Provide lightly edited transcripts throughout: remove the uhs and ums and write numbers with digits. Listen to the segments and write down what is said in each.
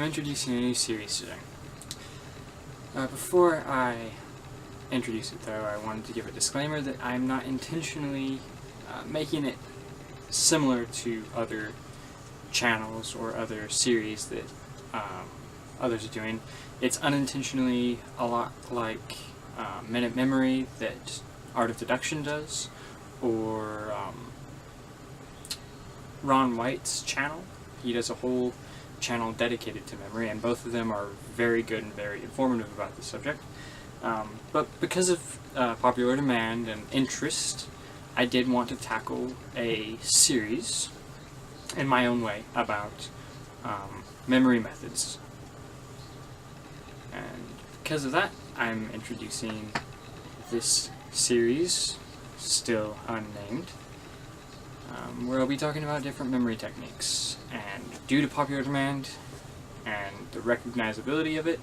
I'm introducing a new series today. Before I introduce it, though, I wanted to give a disclaimer that I'm not intentionally making it similar to other channels or other series that others are doing. It's unintentionally a lot like Minute Memory that Art of Deduction does, or Ron White's channel. He does a whole channel dedicated to memory, and both of them are very good and very informative about the subject. But because of popular demand and interest, I did want to tackle a series in my own way about memory methods. And because of that, I'm introducing this series, still unnamed, where I'll be talking about different memory techniques. And due to popular demand and the recognizability of it,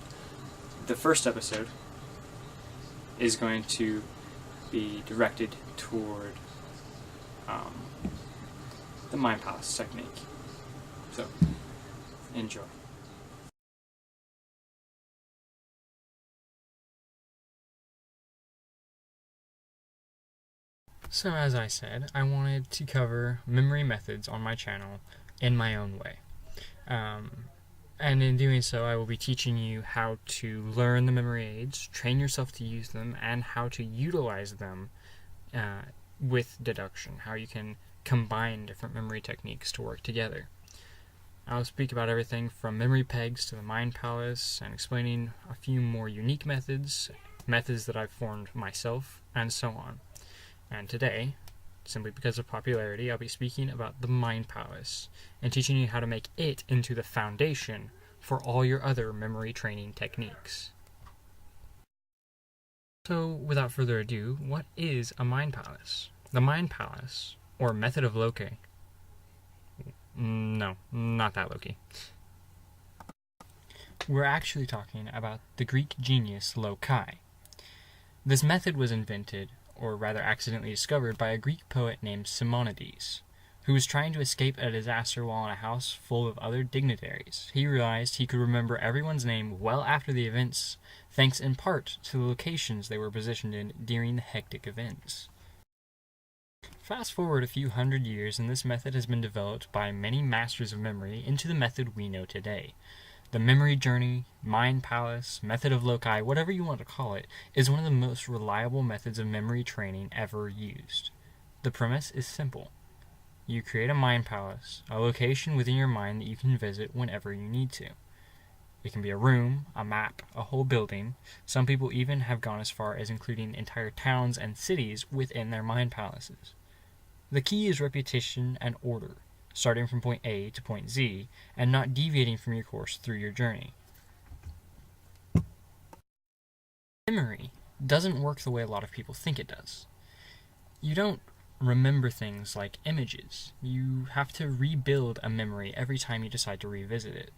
the first episode is going to be directed toward the Mind Palace technique. So, enjoy. So as I said, I wanted to cover memory methods on my channel in my own way. And in doing so, I will be teaching you how to learn the memory aids, train yourself to use them, and how to utilize them with deduction, how you can combine different memory techniques to work together. I'll speak about everything from memory pegs to the Mind Palace, and explaining a few more unique methods that I've formed myself, and so on. And today, simply because of popularity, I'll be speaking about the Mind Palace and teaching you how to make it into the foundation for all your other memory training techniques. So, without further ado, what is a Mind Palace? The Mind Palace, or method of loci. No, not that loci. We're actually talking about the Greek genius loci. This method was invented, or rather accidentally discovered, by a Greek poet named Simonides, who was trying to escape a disaster while in a house full of other dignitaries. He realized he could remember everyone's name well after the events, thanks in part to the locations they were positioned in during the hectic events. Fast forward a few hundred years, and this method has been developed by many masters of memory into the method we know today. The memory journey, Mind Palace, method of loci, whatever you want to call it, is one of the most reliable methods of memory training ever used. The premise is simple. You create a Mind Palace, a location within your mind that you can visit whenever you need to. It can be a room, a map, a whole building. Some people even have gone as far as including entire towns and cities within their Mind Palaces. The key is repetition and order, starting from point A to point Z, and not deviating from your course through your journey. Memory doesn't work the way a lot of people think it does. You don't remember things like images. You have to rebuild a memory every time you decide to revisit it.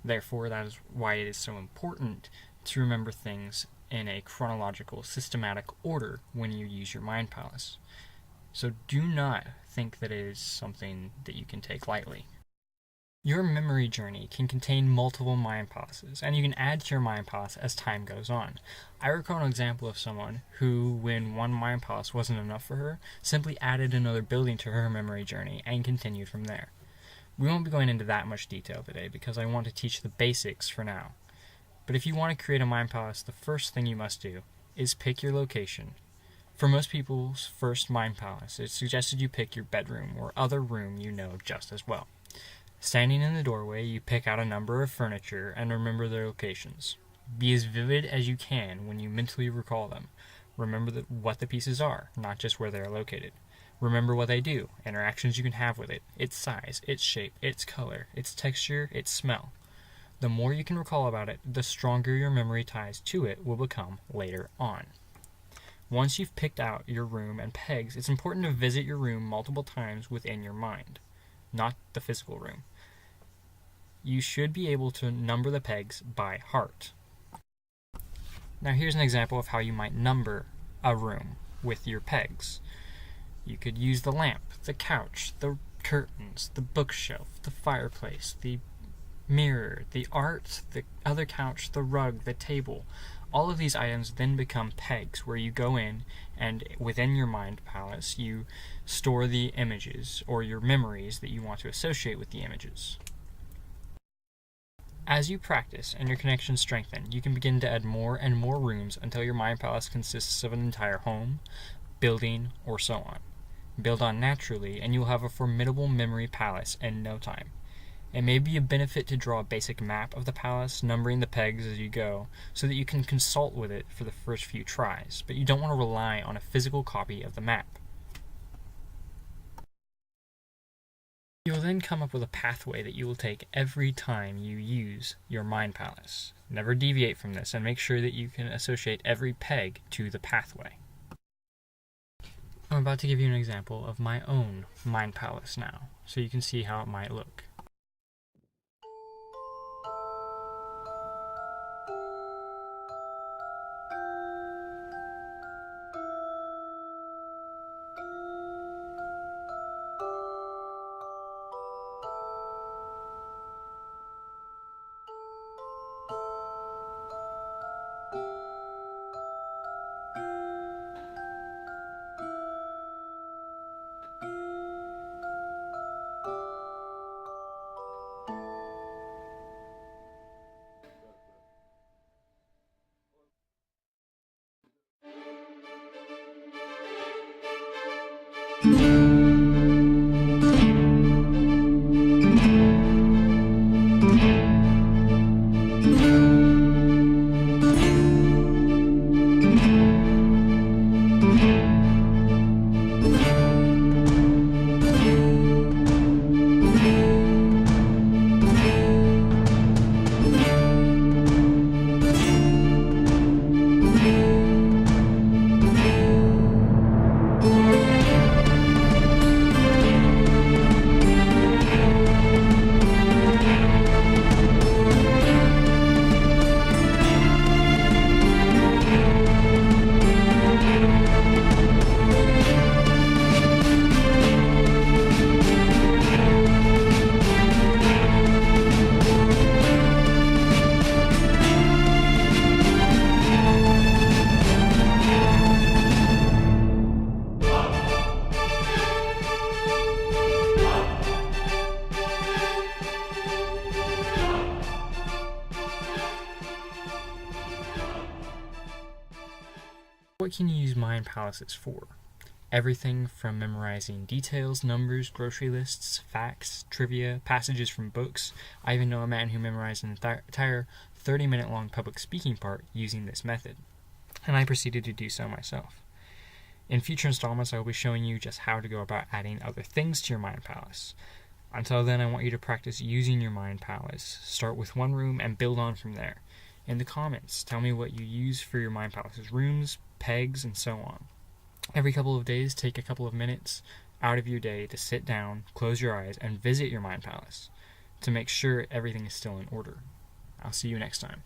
Therefore, that is why it is so important to remember things in a chronological, systematic order when you use your Mind Palace. So do not think that it is something that you can take lightly. Your memory journey can contain multiple Mind Palaces, and you can add to your Mind Palace as time goes on. I recall an example of someone who, when one Mind Palace wasn't enough for her, simply added another building to her memory journey and continued from there. We won't be going into that much detail today because I want to teach the basics for now. But if you want to create a Mind Palace, the first thing you must do is pick your location. For most people's first Mind Palace, it's suggested you pick your bedroom or other room you know just as well. Standing in the doorway, you pick out a number of furniture and remember their locations. Be as vivid as you can when you mentally recall them. Remember what the pieces are, not just where they are located. Remember what they do, interactions you can have with it, its size, its shape, its color, its texture, its smell. The more you can recall about it, the stronger your memory ties to it will become later on. Once you've picked out your room and pegs, it's important to visit your room multiple times within your mind, not the physical room. You should be able to number the pegs by heart. Now here's an example of how you might number a room with your pegs. You could use the lamp, the couch, the curtains, the bookshelf, the fireplace, the mirror, the art, the other couch, the rug, the table. All of these items then become pegs where you go in and within your mind palace you store the images or your memories that you want to associate with the images. As you practice and your connections strengthen, you can begin to add more and more rooms until your mind palace consists of an entire home, building, or so on. Build on naturally and you will have a formidable memory palace in no time. It may be a benefit to draw a basic map of the palace, numbering the pegs as you go, so that you can consult with it for the first few tries, but you don't want to rely on a physical copy of the map. You will then come up with a pathway that you will take every time you use your mind palace. Never deviate from this and make sure that you can associate every peg to the pathway. I'm about to give you an example of my own mind palace now, so you can see how it might look. What can you use mind palaces for? Everything from memorizing details, numbers, grocery lists, facts, trivia, passages from books. I even know a man who memorized an entire 30-minute long public speaking part using this method, and I proceeded to do so myself. In future installments, I will be showing you just how to go about adding other things to your mind palace. Until then, I want you to practice using your mind palace. Start with one room and build on from there. In the comments, tell me what you use for your mind palaces, rooms, pegs, and so on. Every couple of days, take a couple of minutes out of your day to sit down, close your eyes, and visit your mind palace to make sure everything is still in order. I'll see you next time.